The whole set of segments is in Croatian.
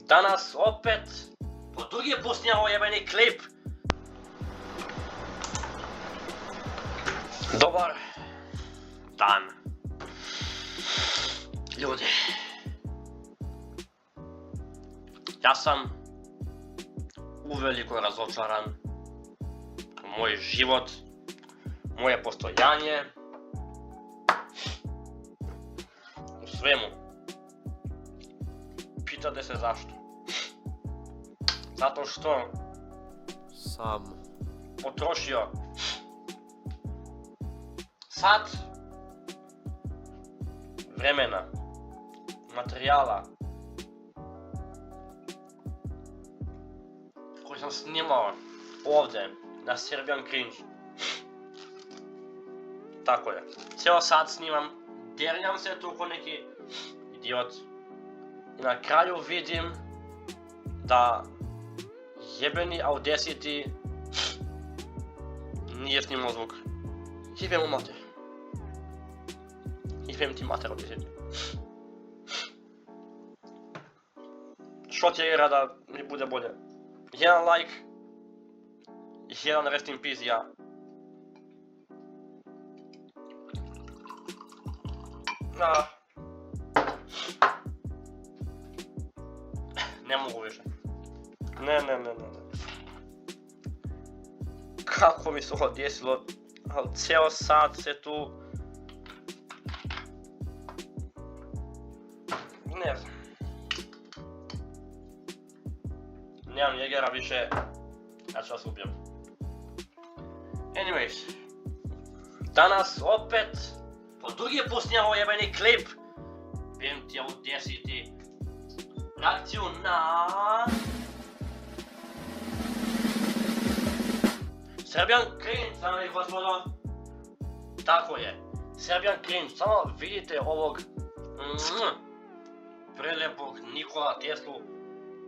Danas opet po drugi put snimamo jebeni klip. Dobar dan, ljudi. Ja sam uveliko razočaran u moj život, moje postojanje, u svemu. Pitate se zašto? Zato što sam potrošio sat vremena, materijala koji sam snimao ovdje na Serbian Cringe. Tako je. Cijelo sat snimam, derljam se tu ko neki idiot i na kraju vidim da jebeni Audacity nije snimao zvuk. Jebem u mater. Jebem ti mater Audacity. Što tjera da mi bude bolje? Jedan like, jedan rest in peace ja. Ne mogu više. Ne. Kako mi se ovo desilo? Ali cijelo sat se tu... Ne znam. Nemam jegera više. Ja ću vas ubijem. Anyways. Danas opet po drugi put snimamo jebeni klip. Vidim ti Audacity reakciju na... Serbian Cringe, dame i gospodo. Tako je. Serbian Cringe, samo vidite ovog prelepog Nikola Teslu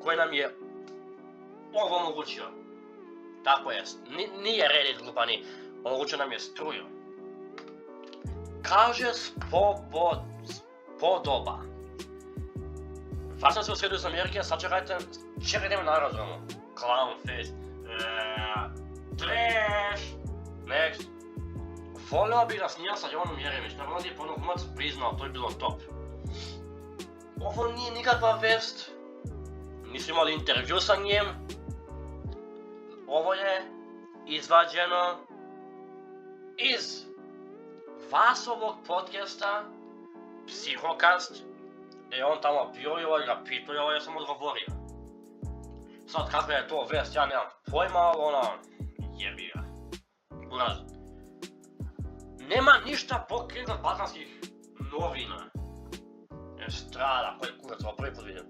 koji nam je ovo omogućio. Tako je, nije Reddit glupani, omogućio nam je struju. Kaže spodoba. Vraćam se u sredu iz Amerike, sačekajte me na aerodromu. Clown face. Trash! Next. Volio bih da snimam sa Jovanom Jeremić, naravno je ponovno humac priznao, to je bilo top. Ovo nije nikakva vest. Nismo imali intervju sa njim. Ovo je izvađeno iz Vasovog podcasta Psihokast, gdje je on tamo bio i ovaj ga pitao i ovaj ja sam odgovorio. Sad kakva je to vest, ja nemam pojma, ali ona jebi ga. Buraz. Nema ništa pokrenuto od balkanskih novina. Estrada, koji kurac, ovo prvi put vidim.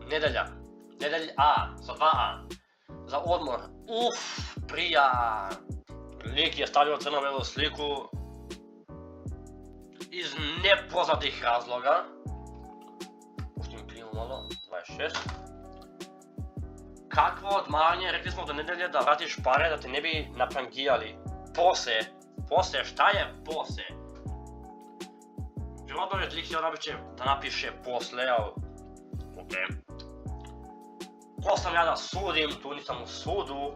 Nedelja A, sa 2A. Za odmor, prija. Lik je stavio crno-belu sliku iz nepoznatih razloga. Pustim klimu malo, 26. Kakvo odmaranje, rekli smo do nedelje da vratiš pare da te ne bi naprangijali. Pose, šta je pose? Vjerojatno je lik htio da napiše posle, ali... okej. Ko sam ja da sudim, tu nisam u sudu.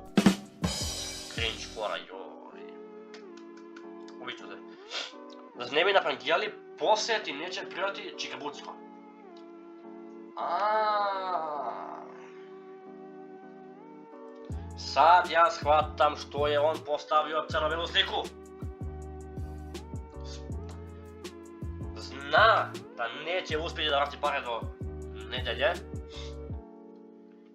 Cringe fora, joj. Uviću se. Da se ne bi naprangijali, pose ti neće prijati čikabucko. Sad ja shvatam što je on postavio crno-belu sliku. Zna da neće uspjeti da vrati pare do nedelje.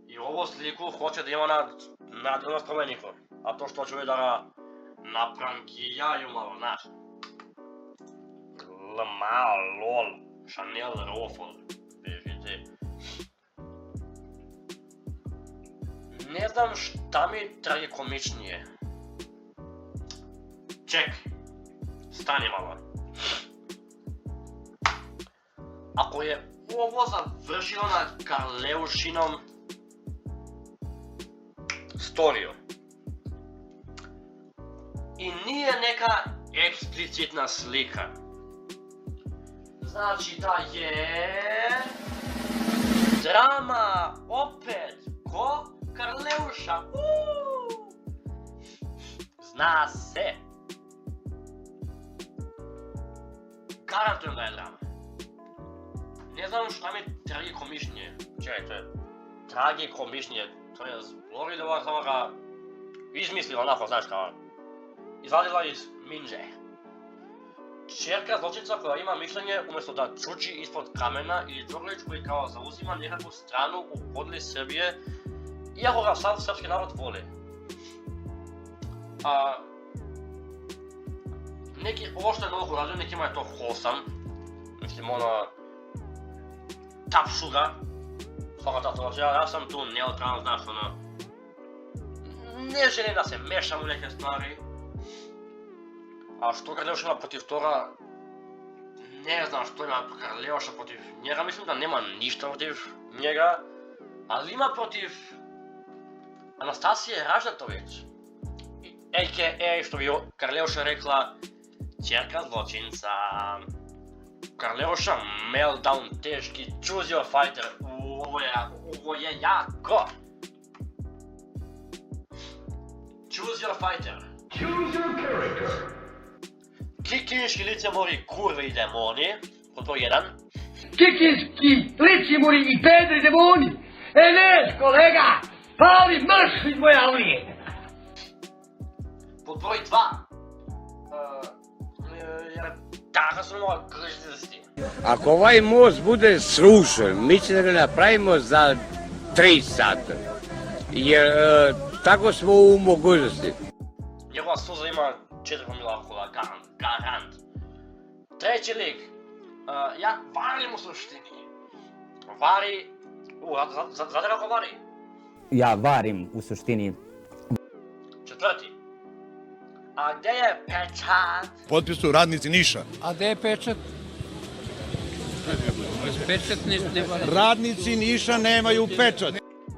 I ovu sliku hoće da ima na spomeniku. A to što ću da ga naprangijaju malo, znaš. Lol, Chanel Rofol, bežite. Ne znam šta mi tragikomičnije. Ček, stani malo. Ako je ovo završilo na Karleušinom storiju i nije neka eksplicitna slika, znači da je Drama, opet, ko? Karleuša, Zna se. Garantujem da je drama. Ne znam šta mi je tragikomičnije. Čekaj, to je tragikomičnije. To je zborilova, samo ga izmislila onako, znaš kao, izvadila iz minđe. Čerka zločinca koja ima mišljenje umjesto da čuči ispod kamena ili Đorđević koji kao zauzima nekakvu stranu u podeli Srbije, iako ga sav srpski narod voli. Ovo što je novog uradio, nekima je to wholesome. Mislim, tapšu ga. Svaka tato, ja sam tu neutralan, znaš, ne želim da se mešam u neke stvari. A što Karleuša ima protiv toga, ne znam što ima Karleuša protiv njega, mislim da nema ništa protiv njega, ali ima protiv Anastasije Ražnatović, a.k.a. što bi Karleuša rekla, ćerka zločinca. Karleuša, meltdown, teški, choose your fighter, ovo je jako. Choose your fighter. Choose your character. Kikinški licemori, kurvi i demoni, pod broj 1. Kikinski licemori i pedri demoni! Neš, kolega! Pali mrš iz moje alije! Pod broj 2. Jer taka su mnogo grždisti. Ako ovaj most bude srušen, mi ćemo da ga napravimo za 3 sata. Jer tako smo u mogućnosti. Njegova suza ima 4 promila alkohola, garant. Treći lik, ja varim u suštini. Vari, znate kako vari? Ja varim u suštini. Četvrti, a gdje je pečat? Potpisuju radnici Niša. A gdje je pečat? Pečat ne valja. Radnici Niša nemaju pečat.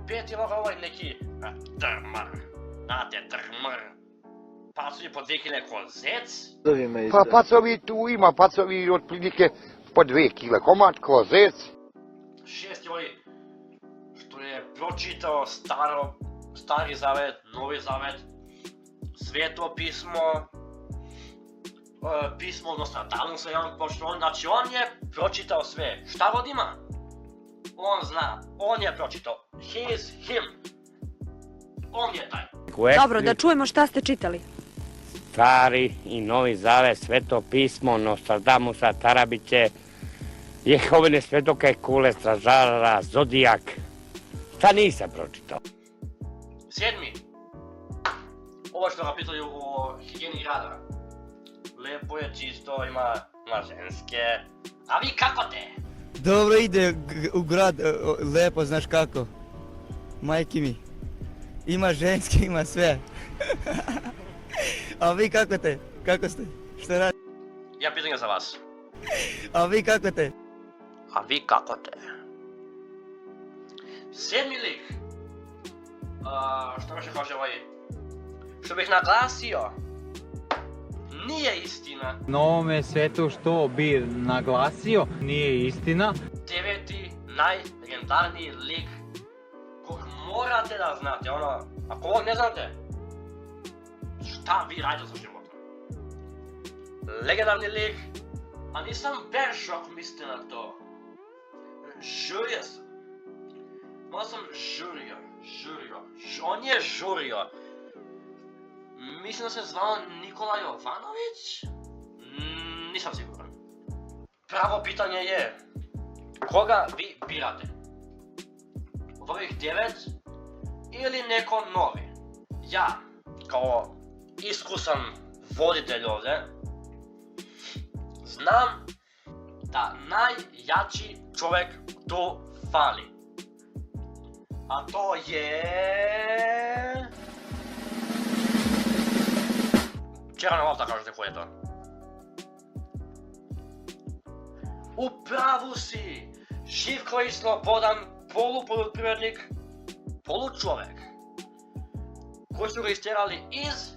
Peti je ovaj neki drmar. Znate, drmar. Pacovi podvikile ko zec. Pa pacovi tu ima, pacovi otprilike po 2 kile, komad ko zec. Šesti ovaj što je pročitao Stari zavet, Novi zavet, Sveto pismo, pismo odnosno Nostradamusa je on pročitao, znači on je pročitao sve. Šta god ima? On zna, on je pročitao. Him. On je taj. Dobro, da čujemo šta ste čitali. Stari i Novi zavet, Sveto pismo, Nostradamusa, Tarabiće, Jehovine svetoke, kule, stražara, Zodijak. Šta nisam pročitao? Sedmi. Ovo što ga pitaju o higijeni rada. Lepo je, čisto, ima ženske. A vi kako te? Dobro ide u grad, lepo, znaš kako. Majki mi. Ima ženske, ima sve. A vi kako te? Kako ste? Što radite? Ja pitanje za vas. A vi kako te? A vi kako te? Sedmi lik. Što više kaže ovaj? Što bih naglasio? Nije istina. Na ovome svetu što bi naglasio, nije istina. Deveti, najlegendarniji lik kog morate da znate, ako ovog ne znate, šta vi radite sa životom? Legendarni lik, a nisam baš ako mislite na to. Žurio sam. Malo sam žurio. On je žurio. Mislim da se zvao Nikola Jovanović? Nisam siguran. Pravo pitanje je, koga vi birate? Od ovih 9 ili neko novi? Ja, kao iskusan voditelj ovdje, znam da najjači čovjek tu fali. A to je... Čerana Valta, kažete ko je to? U pravu si! Živko i slobodan, polupoljoprivrednik, polučovek. Koji su ga istjerali iz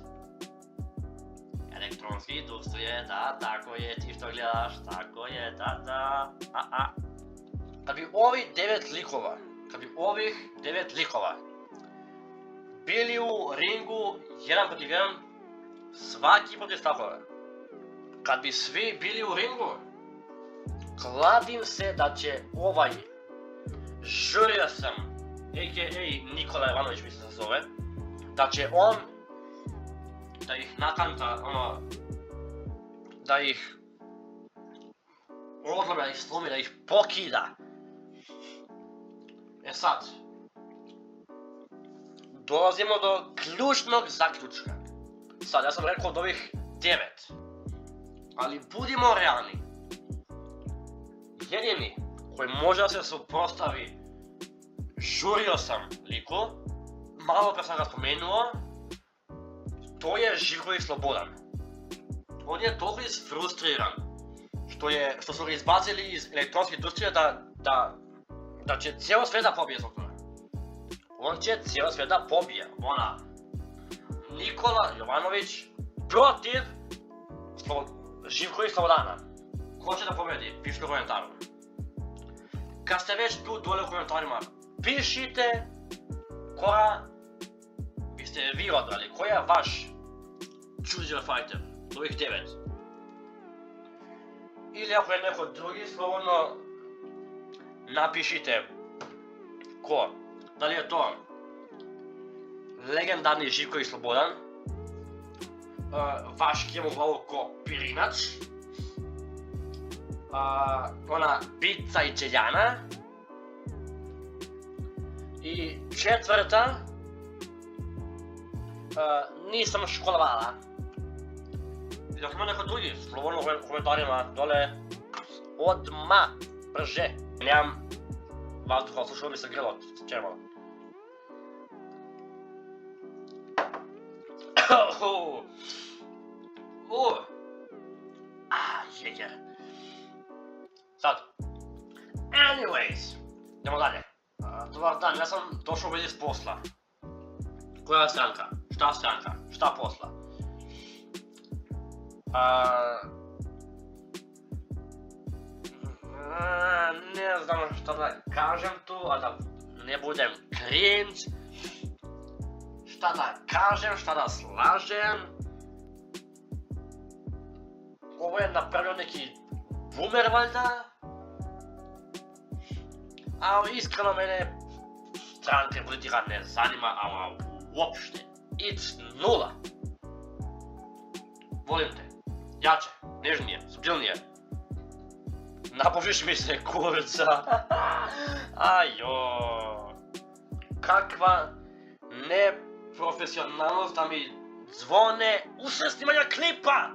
elektronske industrije, da, tako je, ti što gledaš, tako je, da. Kad bi ovi 9 likova, kad bi ovih 9 likova bili u ringu 1 protiv 1, svaki protiv svakog, kad bi svi bili u ringu, kladim se da će ovaj Žurio sam, a.k.a. Nikola Ivanović mi se zove, da će on da ih nakanta, da ih odlomi, da ih slomi, da ih pokida. E sad, dolazimo do ključnog zaključka. Sad, ja sam rekao od ovih 9, ali budimo realni. Jedini koji može da se suprotstavi Žurio sam liku, malo pre sam ga spomenuo, to je Živković Slobodan. On je toliko isfrustriran što su ga izbacili iz elektronske industrije da će cijelo svijet da pobije zbog toga. On će cijelo svijet da pobije. Nikola Jovanović protiv Živković Slobodana. Ko će da pobjedi? Pišite u komentaru. Kad ste već tu dole u komentarima, pišite koja biste vi odabrali, koji je vaš choose your fighter, ovih 9. Ili ako je neko drugi, slobodno napišite ko. Da li je to legendarni Živković Slobodan, vaš kjemu glavu ko Pirinač, ona Bica i Đeljana, i 4. nisam školovala. I dok ima neko drugi, slobodno u komentarima dole, odmah, brže. Nemam vazduha, slušao mi se grlo, čemo. Jejer. Sad. Anyways. Idemo dalje. Dobar dan, ja sam došao već iz posla. Koja stranka? Šta stranka? Šta posla? Ne znam šta da kažem tu, a da ne budem cringe. Šta da kažem, šta da slažem. Ovo je napravio neki boomer valjda. Ali iskreno mene stranke politika ne zanima, ama uopšte. It's nula. Volim te. Jače, nežnije, subtilnije. Napušiš mi se kurca. Ajo. Kakva neprofesionalnost da mi zvone usred snimanja klipa.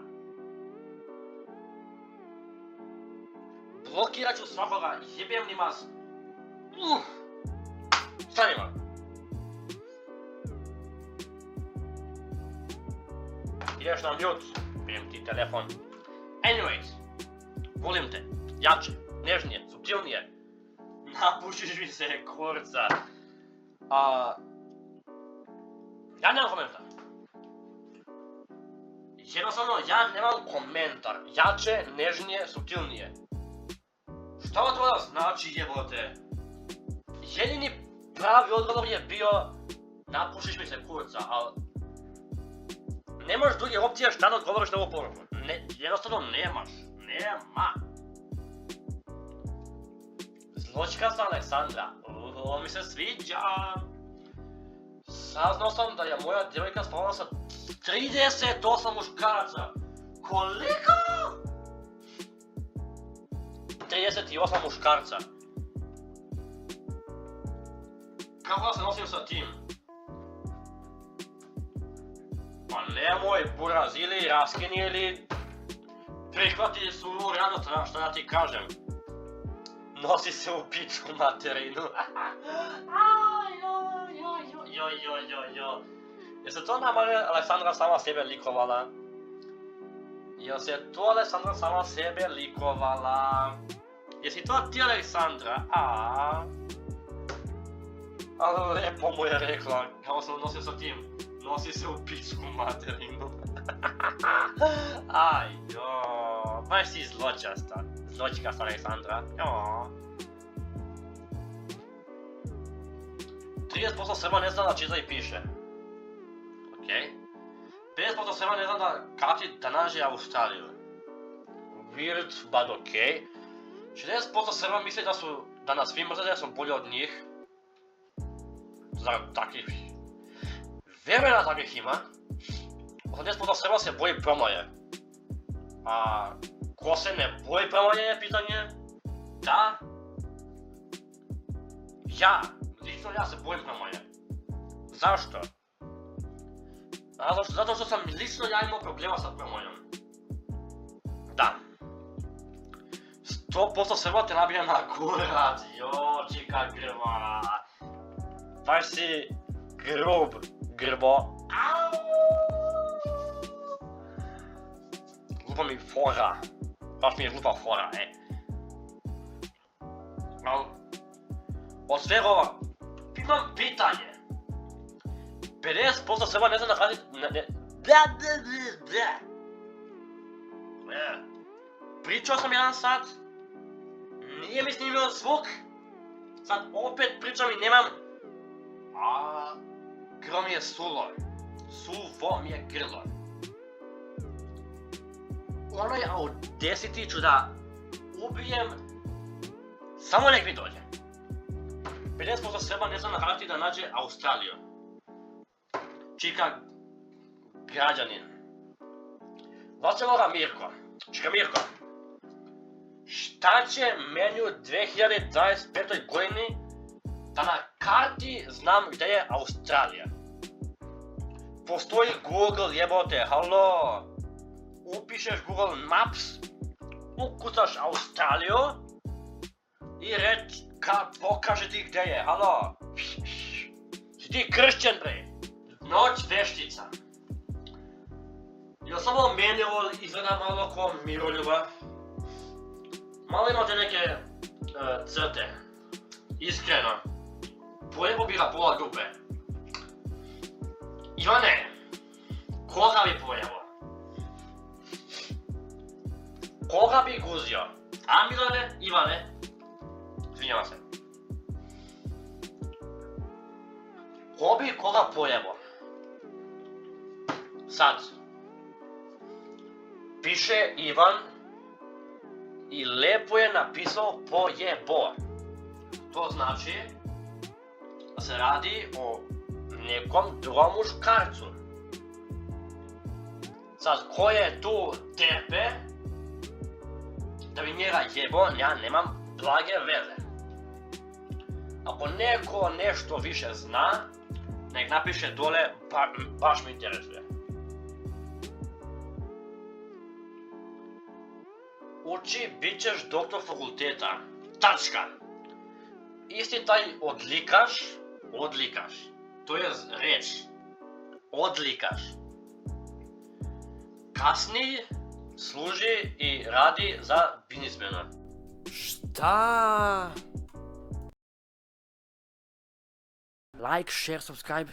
Blokirat ću svakoga, jebem ni mas. Stanima. Ideš na mute, bijem ti telefon. Anyways, volim te, jače, nežnije, subtilnije. Napušiš mi se kurca. Ja nemam komentar. Jednostavno, ja nemam komentar. Jače, nežnije, subtilnije. Šta ovo to da znači, jebote? Jedini pravi odgovor je bio napušiš mi se kurca, ali nemaš druge opcije šta da odgovoriš na ovu poruku. Jednostavno nemaš. Nema. Zločkasta Aleksandra. Ovo mi se sviđa. Saznao sam da je moja djevojka spavala sa 38 muškaraca. Koliko? 38 muškarca. Kako da se nosim sa tim? Pa nemoj buraz, ili raskini ili prihvati surovu realnost, šta ja ti kažem. Nosi se u pičku materinu. Jel se to nama Aleksandra sama sebe likovala? Jel se to Aleksandra sama sebe likovala? Jesi to ti Aleksandra? Ali lepo mu je rekla, kako sam nosio sa tim. Nosi se u pičku materinu. Baš si zločasta. Zločkasta Aleksandra. 50% Srba ne zna da čita i piše. Okej? 50% Srba ne zna da da nađe Australiju. Weird, but okej. 60% Srba misli da nas svi mrze da smo bolji od njih. Zar takvih? Vjerujem da takvih ima. 80% Srba se boji promoje. A ko se ne boji promoje je pitanje? Da? Lično ja se bojim promoje. Zašto? Zato što sam lično ja imao problema sa promojom. Da. 100% Srba te nabija na kurac, čika grba. Baš si grbo. Glupa mi fora. Baš mi je glupa fora, Od svega ova, imam pitanje. 50% Srba ne zna da radi... Pričao sam jedan sat. Nije mi snimio zvuk. Sad opet pričam i nemam... Grlo mi je suvo. Suvo mi je grlo. U onoj Audacity ću da ubijem... Samo nek mi dođe. 50% Srba ne zna nahrati da nađe Australiju. Čika građanin. Vaceloga Mirko. Čika Mirko. Šta će meni u 2025. godini da na karti znam gdje je Australija? Postoji Google, jebote, halo? Upišeš Google Maps, ukucaš Australiju i pokaže ti gdje je, halo? Si ti kršćan, bre? Noć veštica. Jel samo meni ovo izgleda malo ko Miroljuba? Malo imate neke crte. Iskreno. Pojebo bi ga pola dupe. Ivane, koga bi pojebo? Koga bi guzio? A Milane, Ivane? Izvinjavam se. Ko bi koga pojebo? Sad. Piše Ivan i lepo je napisao pojebo. To znači da se radi o nekom drugom muškarcu. Sad, ko je tu tebe da bi njega jebo, ja nemam blage veze. Ako neko nešto više zna, nek napiše dole, baš me interesuje. Uči, bit ćeš doktor fakulteta. Tačka. Isti taj odlikaš. To je reč. Odlikaš. Kasnije služi i radi za biznismena. Šta? Like, share, subscribe.